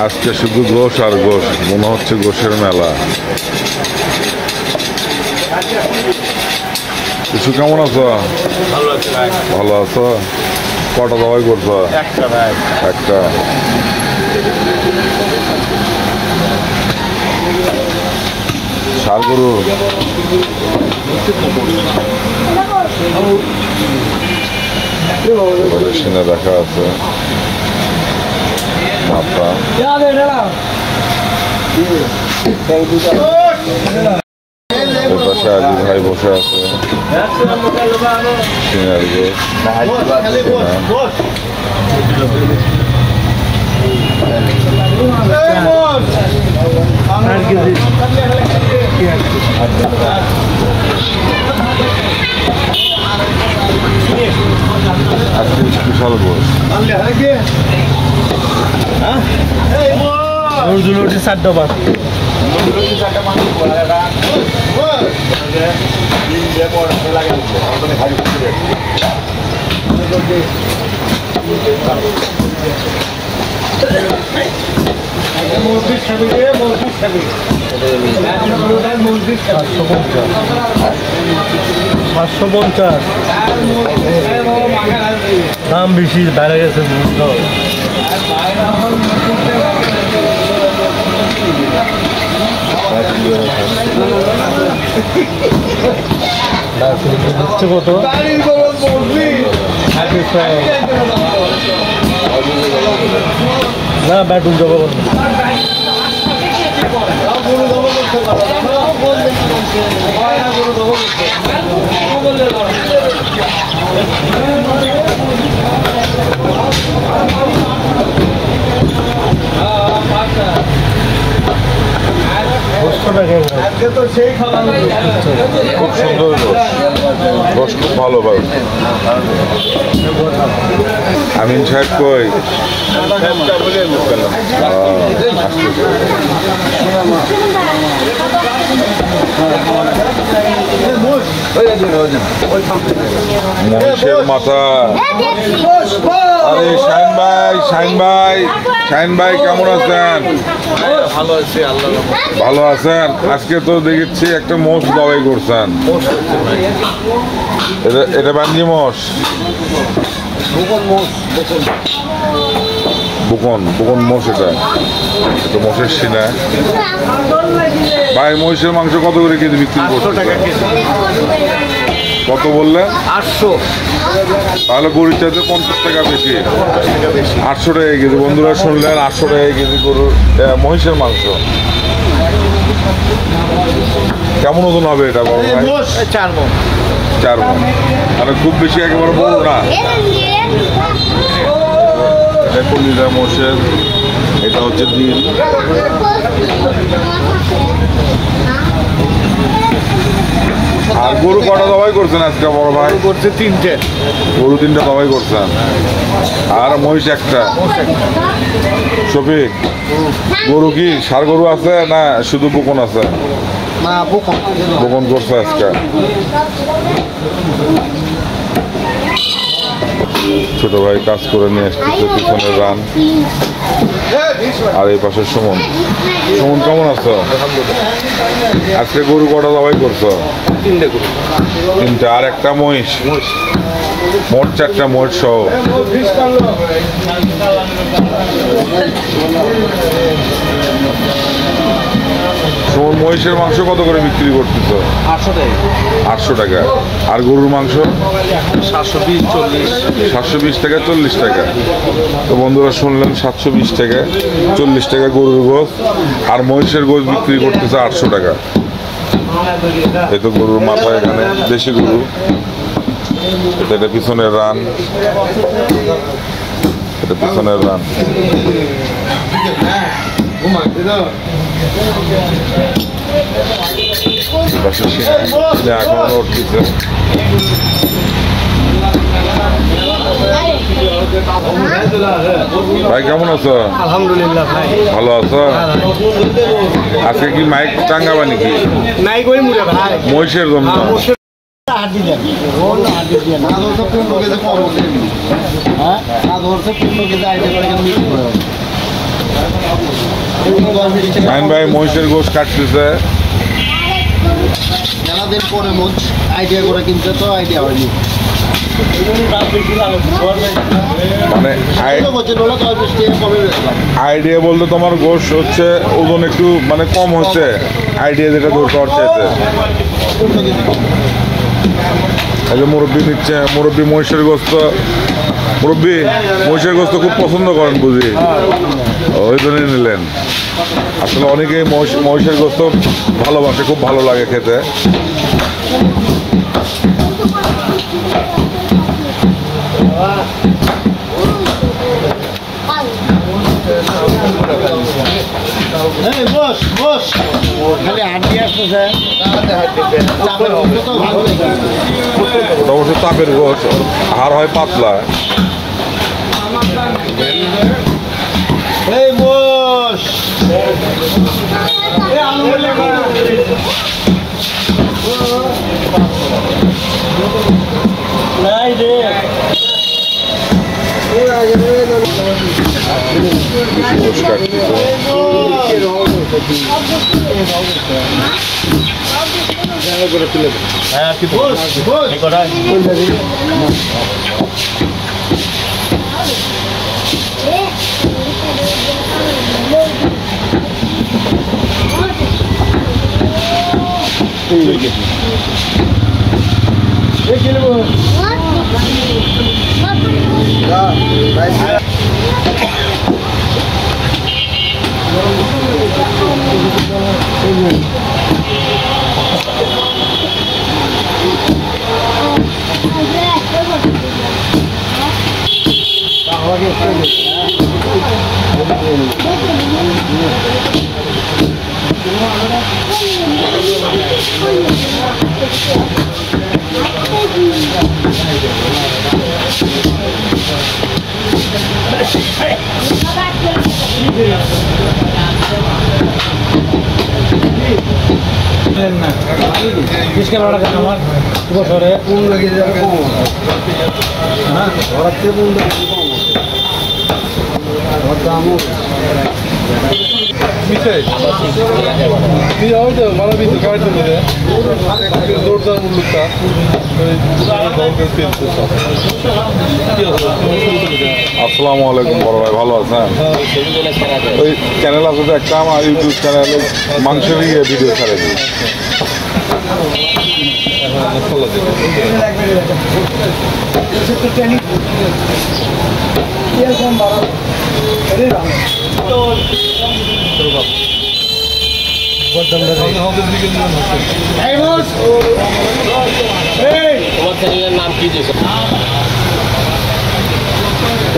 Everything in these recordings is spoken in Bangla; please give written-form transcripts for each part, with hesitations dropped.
আজকে শুধু গোশ আর গোশ, মনে হচ্ছে গোশের মেলা। কিছু কেমন আছো? ভালো আছো? কটা দাবাই করছো? একটা। ষাঁড় গরু সিনে দেখা আছে, মাথা। পাশে আজি ভাই বসে আছে, সিনার আজকে স্পেশাল গোশ। দাম বেশি বাইরে গেছে। কত না ব্যাটুল যাবো খুব সুন্দর গোশ, খুব ভালো ভাই। আমিন সাহেব কই? মহিষের মাথা। আরে শাহিন ভাই, শাহিন ভাই, শাহিন ভাই কেমন আছেন? ভালো আছি, আল্লাহ ভালো আছেন? আজকে তো দেখেছি একটা মোষ দাবাই করছেন। এটা বাঞ্জি মোষ, বুকন বুকন মোষ। এটা মোষের সিনা। ভাই মহিষের মাংস কত করে কেজি বিক্রি করছেন? কত বললেন? 800। তাহলে গরুর চাইতে 50 টাকা বেশি। 800 টাকা কেজি। বন্ধুরা শুনলেন, 800 টাকা কেজি গরুর মহিষের মাংস। কেমন ওজন হবে এটা বড় ভাই? 4 মণ। 4 মণ, মানে খুব বেশি একেবারে বড় না। এটা কলিজা মোষের, এটা হচ্ছে দিল। আর গরু কটা দবাই করছেন আজকে বড় ভাই? করছে 3টে গরু, 3টা দবাই করছেন। আর মহিষ একটা। শফিক, গরু কি ষাঁড় গরু আছে না শুধু বকন আছে? না, বকন করছে আজকে। ছোট ভাই কাজ করে নিয়ে আসতেছে, পিছনে রান। আর এই পাশে সুমন। সুমন কেমন আছো? আজকে গরু কটা দবাই করছো? 3টে গরু। 3টা। আর একটা মহিষ, মোট 4টা মহিষ সহ। সুমন, মহিষের মাংস কত করে বিক্রি করতেছ? 800 টাকা। 800 টাকা। আর গরুর মাংস? 720, 40। 720 টাকা, 40 টাকা। তো বন্ধুরা শুনলেন, 720 টাকা, 40 টাকা গরুর গোশ। আর মহিষের গোশ বিক্রি করতেছে 800 টাকা। এই তো গরুর মাথা, এখানে দেশি গরু। এটা পিছনের রান, এটা পিছনের রান। এখন উঠতেছে। ভাই কেমন আছো? আলহামদুলিল্লাহ ভাই, ভালো আছো? আজকে কি মাইক টাঙ্গাবা নাকি? নাই কই মুরে ভাই, মহিষের জন্য। মাইন ভাই মহিষের গোশ কাটতেছে। মেলাদিন পরে মোচ আইডিয়া করে কিনতে তো আইডিয়া হয়নি। মানে আইডিয়া বলতে তোমার গোশ হচ্ছে ওজন একটু মানে কম হচ্ছে, আইডিয়া যেটা দরকার চাইতে। এই যে মুরব্বী নিচ্ছে, মুরব্বী মহিষের গোস্ত, মুরব্বী মহিষের গোস্ত খুব পছন্দ করেন বুঝি, ওই জন্যই নিলেন। আসলে অনেকেই মহিষের গোস্ত ভালোবাসে, খুব ভালো লাগে খেতে। ওটা অবশ্য চাপের গোশ, হাড় হয় পাতলা। আসসালামু আলাইকুম বড় ভাই, ভালো আছেন? ওই চ্যানেল আছে তো একটা, আমার ইউটিউব চ্যানেলে মাংসের ভিডিও ছাড়ে দিই।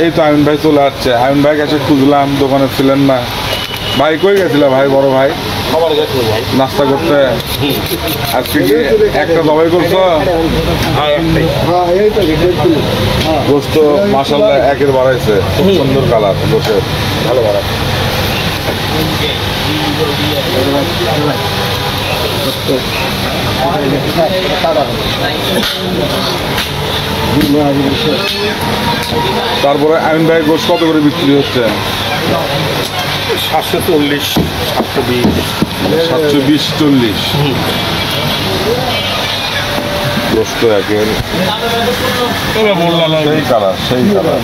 এই তো আমিন ভাই চলে আসছে। আমিন ভাই কাছে খুঁজলাম, দোকানে ছিলেন না। ভাই কই গেছিল ভাই? বড় ভাই নাস্তা করতে। আজকে কি একটা দবাই করছো? গোস্ত মাশাআল্লাহ একের বাড়াইছে, খুব সুন্দর কালার গোস্তের, ভালো বাড়ায়। তারপরে আমিন ভাই গোস্ত কত করে বিক্রি হচ্ছে? 740, 720, 720-40 গোস্ত একের। সেই কালার, সেই কালার,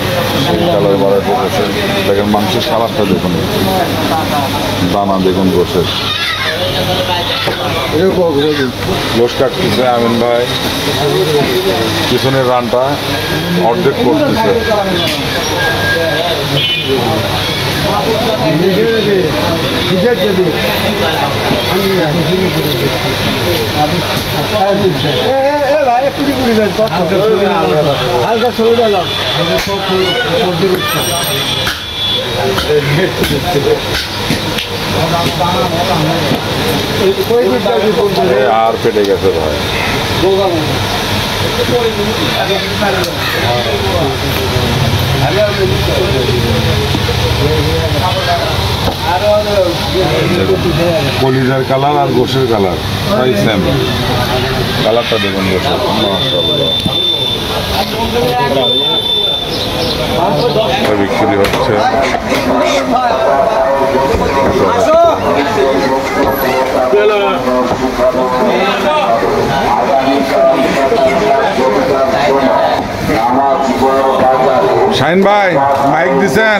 সেই কালার বাড়ায় পড়েছে। দেখেন মাংসের কালারটা দেখুন, দানা দেখুন গোসের। গোস কাটতেছে আমিন ভাই, পিছনের রানটা অর্ধেক করতেছে। আর ফেটে গেছে ভাই। কলিজার কালার আর গোশের কালার প্রায় সেম। কালারটা দেখুন গোশের, মাশাআল্লাহ। বিক্রি হচ্ছে। শাহিন ভাই মাইক দিছেন,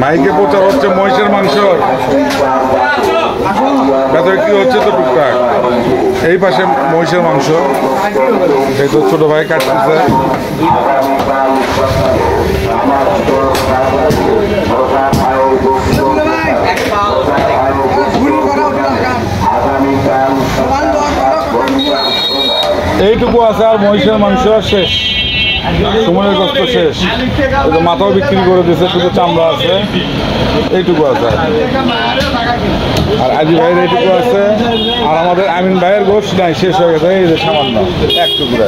মাইকে প্রচার হচ্ছে মহিষের মাংস, ভেতরে কি হচ্ছে তো টুকটাক। এই পাশে মহিষের মাংস, এই তো ছোট ভাই কাটতেছে। এইটুকু আছে আর মহিষের মাংস আর শেষ, সুমনের গোস্ত শেষ। এই তো মাথাও বিক্রি করে দিয়েছে, শুধু চামড়া আছে, এইটুকু আছে। আর আজি ভাইয়ের এইটুকু আছে, আর আমাদের আমিন ভাইয়ের গোস্ত নাই, শেষ হয়ে গেছে, এই যে সামান্য এক টুকরা।